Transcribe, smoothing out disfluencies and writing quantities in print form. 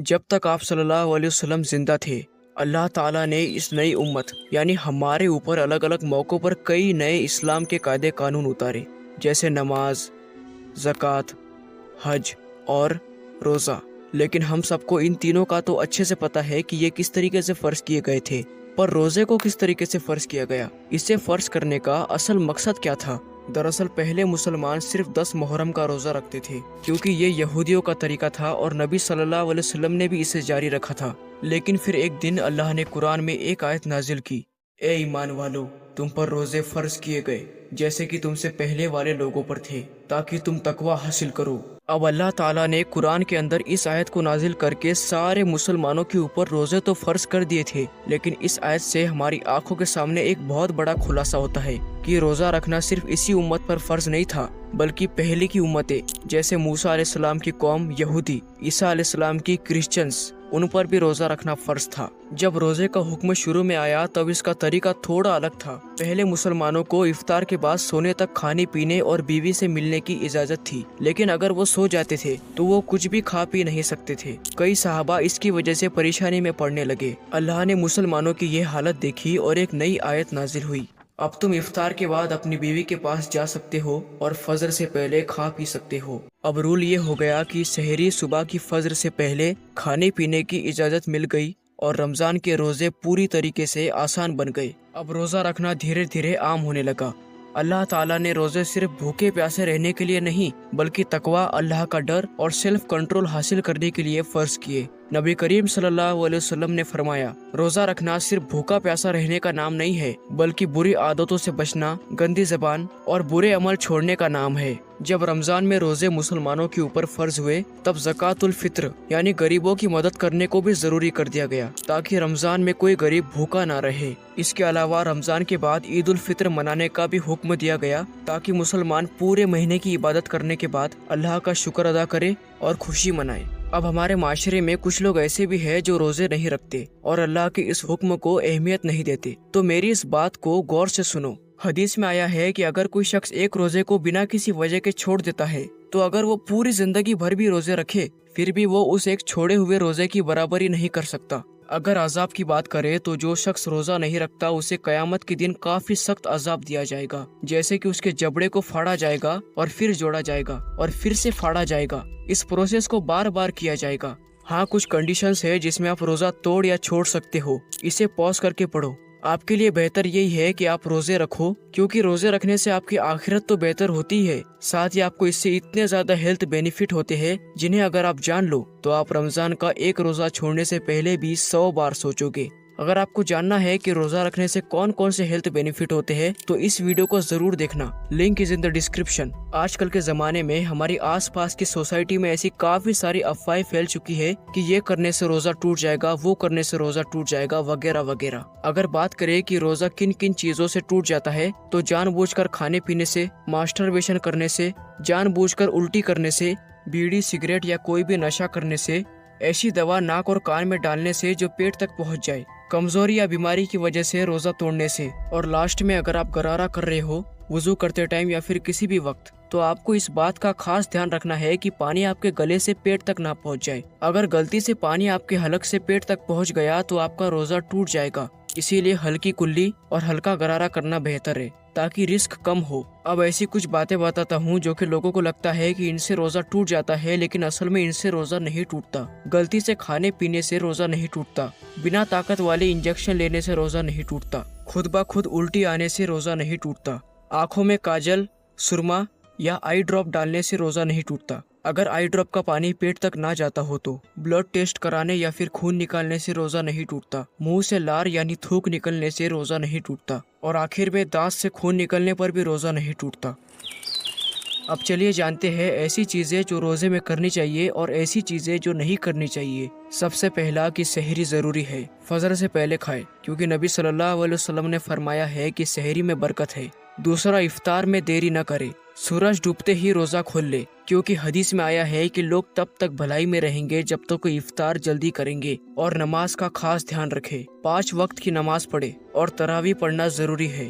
جب تک آپ صلی اللہ علیہ وسلم زندہ تھے، اللہ تعالیٰ نے اس نئی امت یعنی ہمارے اوپر الگ الگ موقعوں پر کئی نئے اسلام کے قاعدے قانون اتارے، جیسے نماز، زکوٰۃ، حج اور روزہ۔ لیکن ہم سب کو ان تینوں کا تو اچھے سے پتہ ہے کہ یہ کس طریقے سے فرض کیے گئے تھے، پر روزے کو کس طریقے سے فرض کیا گیا، اسے فرض کرنے کا اصل مقصد کیا تھا؟ دراصل پہلے مسلمان صرف 10 محرم کا روزہ رکھتے تھے، کیونکہ یہ یہودیوں کا طریقہ تھا اور نبی صلی اللہ علیہ وسلم نے بھی اسے جاری رکھا تھا۔ لیکن پھر ایک دن اللہ نے قرآن میں ایک آیت نازل کی، اے ایمان والو، تم پر روزے فرض کیے گئے جیسے کہ تم سے پہلے والے لوگوں پر تھے، تاکہ تم تقوی حاصل کرو۔ اب اللہ تعالیٰ نے قرآن کے اندر اس آیت کو نازل کر کے سارے مسلمانوں کے اوپر روزے تو فرض کر دیے تھے، لیکن اس آیت سے ہماری آنکھوں کے سامنے ایک بہت بڑا خلاصہ ہوتا ہے کہ روزہ رکھنا صرف اسی امت پر فرض نہیں تھا، بلکہ پہلے کی امتیں جیسے موسیٰ علیہ السلام کی قوم یہودی، عیسیٰ علیہ السلام کی کرسچنز، ان پر بھی روزہ رکھنا فرض تھا۔ جب روزے کا حکم شروع میں آیا تب اس کا طریقہ تھوڑا الگ تھا۔ پہلے مسلمانوں کو افطار کے بعد سونے تک کھانے پینے اور بیوی سے ملنے کی اجازت تھی، لیکن اگر وہ سو جاتے تھے تو وہ کچھ بھی کھا پی نہیں سکتے تھے۔ کئی صحابہ اس کی وجہ سے پریشانی میں پڑنے لگے۔ اللہ نے مسلمانوں کی یہ حالت دیکھی اور ایک نئی آیت نازل ہوئی، اب تم افطار کے بعد اپنی بیوی کے پاس جا سکتے ہو اور فجر سے پہلے کھا پی سکتے ہو۔ اب رول یہ ہو گیا کہ سحری صبح کی فجر سے پہلے کھانے پینے کی اجازت مل گئی اور رمضان کے روزے پوری طریقے سے آسان بن گئے۔ اب روزہ رکھنا دھیرے دھیرے عام ہونے لگا۔ اللہ تعالیٰ نے روزے صرف بھوکے پیاسے رہنے کے لیے نہیں، بلکہ تقوی، اللہ کا ڈر اور سیلف کنٹرول حاصل کرنے کے لیے فرض کیے۔ نبی کریم صلی اللہ علیہ وسلم نے فرمایا، روزہ رکھنا صرف بھوکا پیاسا رہنے کا نام نہیں ہے، بلکہ بری عادتوں سے بچنا، گندی زبان اور برے عمل چھوڑنے کا نام ہے۔ جب رمضان میں روزے مسلمانوں کے اوپر فرض ہوئے تب زکوٰۃ الفطر یعنی غریبوں کی مدد کرنے کو بھی ضروری کر دیا گیا، تاکہ رمضان میں کوئی غریب بھوکا نہ رہے۔ اس کے علاوہ رمضان کے بعد عید الفطر منانے کا بھی حکم دیا گیا، تاکہ مسلمان پورے مہینے کی عبادت کرنے کے بعد اللہ کا شکر ادا کرے اور خوشی منائے۔ اب ہمارے معاشرے میں کچھ لوگ ایسے بھی ہیں جو روزے نہیں رکھتے اور اللہ کے اس حکم کو اہمیت نہیں دیتے، تو میری اس بات کو غور سے سنو۔ حدیث میں آیا ہے کہ اگر کوئی شخص ایک روزے کو بنا کسی وجہ کے چھوڑ دیتا ہے تو اگر وہ پوری زندگی بھر بھی روزے رکھے پھر بھی وہ اس ایک چھوڑے ہوئے روزے کی برابری نہیں کر سکتا۔ اگر عذاب کی بات کرے تو جو شخص روزہ نہیں رکھتا اسے قیامت کے دن کافی سخت عذاب دیا جائے گا، جیسے کہ اس کے جبڑے کو پھاڑا جائے گا اور پھر جوڑا جائے گا اور پھر سے پھاڑا جائے گا۔ اس پروسیس کو بار بار کیا جائے گا۔ ہاں، کچھ کنڈیشنز ہے جس میں آپ روزہ توڑ یا چھوڑ سکتے ہو، اسے پاز کر کے پڑھو۔ آپ کے لیے بہتر یہی ہے کہ آپ روزے رکھو، کیونکہ روزے رکھنے سے آپ کی آخرت تو بہتر ہوتی ہے، ساتھ ہی آپ کو اس سے اتنے زیادہ ہیلتھ بینیفٹ ہوتے ہیں جنہیں اگر آپ جان لو تو آپ رمضان کا ایک روزہ چھوڑنے سے پہلے بھی 100 بار سوچو گے۔ اگر آپ کو جاننا ہے کہ روزہ رکھنے سے کون کون سے ہیلتھ بینیفٹ ہوتے ہیں تو اس ویڈیو کو ضرور دیکھنا، link is in the description. آج کل کے زمانے میں ہماری آس پاس کی سوسائٹی میں ایسی کافی ساری افواہیں پھیل چکی ہے کہ یہ کرنے سے روزہ ٹوٹ جائے گا، وہ کرنے سے روزہ ٹوٹ جائے گا، وغیرہ وغیرہ۔ اگر بات کریں کہ روزہ کن کن چیزوں سے ٹوٹ جاتا ہے تو جان بوجھ کر کھانے پینے سے، ماسٹربیشن کرنے سے، جان بوجھ کر الٹی کرنے سے، بیڑی سگریٹ یا کوئی بھی نشہ کرنے سے، ایسی دوا ناک اور کان میں ڈالنے سے جو پیٹ تک پہنچ جائے، کمزوری یا بیماری کی وجہ سے روزہ توڑنے سے، اور لاسٹ میں اگر آپ غرارہ کر رہے ہو وضو کرتے ٹائم یا پھر کسی بھی وقت تو آپ کو اس بات کا خاص دھیان رکھنا ہے کہ پانی آپ کے گلے سے پیٹ تک نہ پہنچ جائے۔ اگر غلطی سے پانی آپ کے حلق سے پیٹ تک پہنچ گیا تو آپ کا روزہ ٹوٹ جائے گا۔ اسی لیے ہلکی کلی اور ہلکا غرارہ کرنا بہتر ہے تاکہ رسک کم ہو۔ اب ایسی کچھ باتیں بتاتا ہوں جو کہ لوگوں کو لگتا ہے کہ ان سے روزہ ٹوٹ جاتا ہے، لیکن اصل میں ان سے روزہ نہیں ٹوٹتا۔ غلطی سے کھانے پینے سے روزہ نہیں ٹوٹتا، بنا طاقت والے انجیکشن لینے سے روزہ نہیں ٹوٹتا، خود بخود الٹی آنے سے روزہ نہیں ٹوٹتا، آنکھوں میں کاجل، سرما یا آئی ڈراپ ڈالنے سے روزہ نہیں ٹوٹتا، اگر آئی ڈراپ کا پانی پیٹ تک نہ جاتا ہو تو بلڈ ٹیسٹ کرانے یا پھر خون نکالنے سے روزہ نہیں ٹوٹتا، منہ سے لار یعنی تھوک نکلنے سے روزہ نہیں ٹوٹتا، اور آخر میں دانت سے خون نکلنے پر بھی روزہ نہیں ٹوٹتا۔ اب چلیے جانتے ہیں ایسی چیزیں جو روزے میں کرنی چاہیے اور ایسی چیزیں جو نہیں کرنی چاہیے۔ سب سے پہلا کہ سحری ضروری ہے، فجر سے پہلے کھائے، کیونکہ نبی صلی اللہ علیہ وسلم نے فرمایا ہے کہ سحری میں برکت ہے۔ دوسرا، افطار میں دیری نہ کرے، سورج ڈوبتے ہی روزہ کھول لے، کیونکہ حدیث میں آیا ہے کہ لوگ تب تک بھلائی میں رہیں گے جب تک کوئی افطار جلدی کریں گے، اور نماز کا خاص دھیان رکھے، 5 وقت کی نماز پڑھے اور تراویح پڑھنا ضروری ہے۔